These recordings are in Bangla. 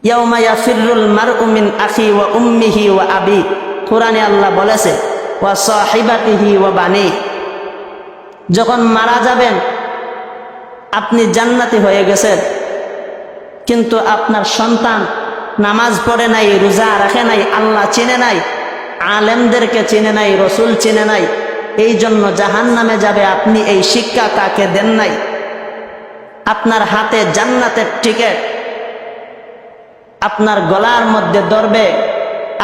ইয়াউমা ইয়াফিরুল মারউ মিন আখি ওয়া উম্মিহি ওয়া আবি, কোরআনে আল্লাহ বলেছে ওয়া সাহিবাতিহি ওয়া বানি। যখন মারা যাবেন আপনি জান্নাতি হয়ে গেছেন, কিন্তু আপনার সন্তান নামাজ পড়ে নাই, রোজা রাখে নাই, আল্লাহ চিনে নাই, আলেমদেরকে চিনে নাই, রসুল চিনে নাই, এই জন্য জাহান্নামে যাবে। আপনি এই শিক্ষা কাকে দেন নাই? আপনার হাতে জান্নাতের টিকিট আপনার গলার মধ্যে ধরবে,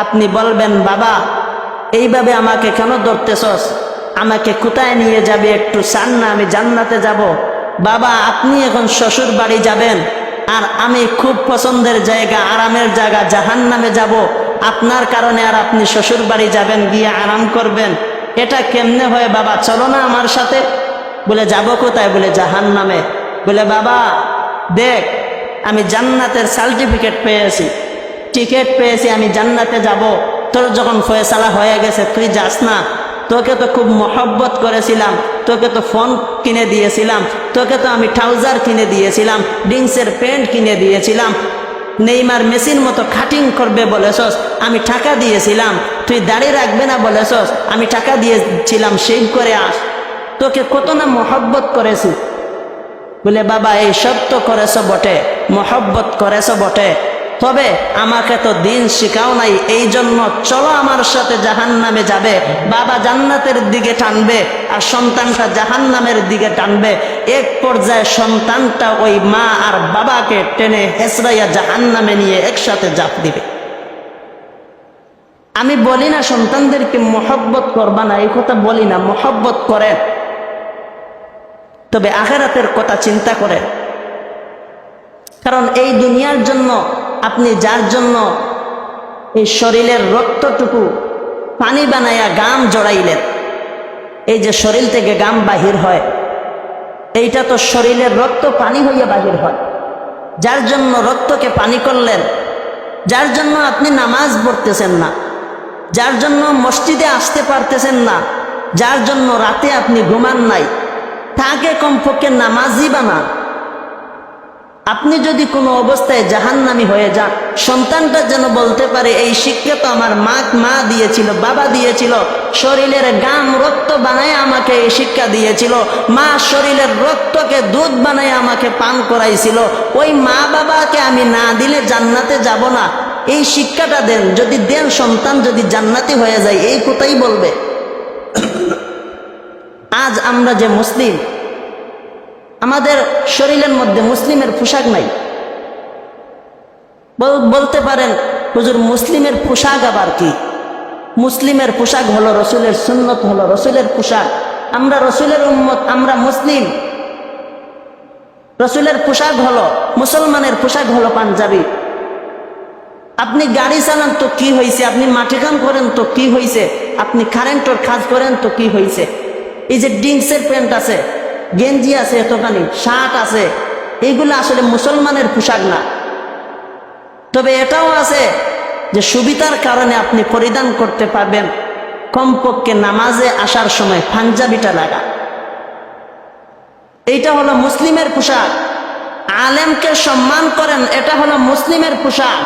আপনি বলবেন বাবা এইভাবে আমাকে কেন ধরতেছস, আমাকে কোথায় নিয়ে যাবে একটু চান না, আমি জান্নাতে যাব। বাবা আপনি এখন শ্বশুর বাড়ি যাবেন, আর আমি খুব পছন্দের জায়গা, আরামের জায়গা জাহান্নামে যাব। আপনার কারণে আর আপনি শ্বশুর বাড়ি যাবেন, গিয়ে আরাম করবেন। এটা কেমনে হয় বাবা, চলো না আমার সাথে। বলে যাব কোথায়? বলে জাহান্নামে। বলে বাবা দেখ আমি জান্নাতের সার্টিফিকেট পেয়েছি, টিকিট পেয়েছি, আমি জান্নাতে যাব। তোর যখন ফয়সালা হয়ে গেছে তুই যাস না? তোকে তো খুব মহব্বত করেছিলাম, তোকে তো ফোন কিনে দিয়েছিলাম, তোকে তো আমি ট্রাউজার কিনে দিয়েছিলাম, জিন্সের প্যান্ট কিনে দিয়েছিলাম, নেইমার মেসির মতো কাটিং করবে বলেছস, আমি টাকা দিয়েছিলাম। তুই দাড়ি রাখবে না বলেছস, আমি টাকা দিয়েছিলাম, শেভ করে আস। তোকে কত না মহব্বত করেছি। বলে বাবা এই সত্য করেছ বটে, মহব্বত করেছ বটে, তবে আমাকে তো দিন শিখাও নাই, এই জন্য চলো আমার সাথে জাহান্নামে যাবে। বাবা জান্নাতের দিকে টানবে আর সন্তানটা জাহান্নামের দিকে টানবে। এক পর্যায়ে সন্তানটা ওই মা আর বাবাকে টেনে হেসরাইয়া জাহান্নামে নিয়ে একসাথে জাপ দিবে। আমি বলি না সন্তানদেরকে মহব্বত করবা না, এই কথা বলি না, মহব্বত করেন, তবে আখিরাতের কথা চিন্তা করেন। কারণ এই দুনিয়ার জন্য আপনি যার জন্য এই শরীরের রক্তটুকু পানি বানাইয়া গাম জড়াইলেন, এই যে শরীর থেকে গাম বাহির হয়, এইটা তো শরীরের রক্ত পানি হইয়া বাহির হয়। যার জন্য রক্তকে পানি করলেন, যার জন্য আপনি নামাজ পড়তেছেন না, যার জন্য মসজিদে আসতে পারতেছেন না, যার জন্য রাতে আপনি ঘুমান নাই, তাকে কমপক্ষে নামাজি বানান। আপনি যদি কোনো অবস্থায় জাহান্নামী হয়ে যান, সন্তানটা যেন বলতে পারে এই শিক্ষা তো আমার মা দিয়েছিল, বাবা দিয়েছিল, শরীরের গাম রক্ত বানায় আমাকে এই শিক্ষা দিয়েছিল, মা শরীরের রক্তকে দুধ বানায় আমাকে পান করাইছিল, ওই মা বাবাকে আমি না দিলে জান্নাতে যাব না, এই শিক্ষাটা দেন। যদি দেন, সন্তান যদি জান্নাতি হয়ে যায়, এই কথাই বলবে। আজ আমরা যে মুসলিম, আমাদের শরীরের মধ্যে মুসলিমের পোশাক নাই। বলতে পারেন হুজুর মুসলিমের পোশাক আবার কি? মুসলিমের পোশাক হলো রসুলের সুন্নত, হলো রসুলের পোশাক। আমরা রসুলের উম্মত, আমরা মুসলিম। রসুলের পোশাক হলো, মুসলমানের পোশাক হলো পাঞ্জাবি। আপনি গাড়ি চালান তো কি হয়েছে, আপনি মাটি কাম করেন তো কি হয়েছে, আপনি কারেন্টের কাজ করেন তো কি হয়েছে, এই যে জিন্সের প্যান্ট আছে, গেঞ্জি আছে, এতখানি শার্ট আছে, এইগুলো আসলে মুসলমানের পোশাক না। তবে এটাও আছে যে সুবিধার কারণে আপনি পরিধান করতে পারবেন, কমপক্ষে নামাজে আসার সময় পাঞ্জাবিটা লাগা, এইটা হলো মুসলিমের পোশাক। আলেমকে সম্মান করেন, এটা হলো মুসলিমের পোশাক।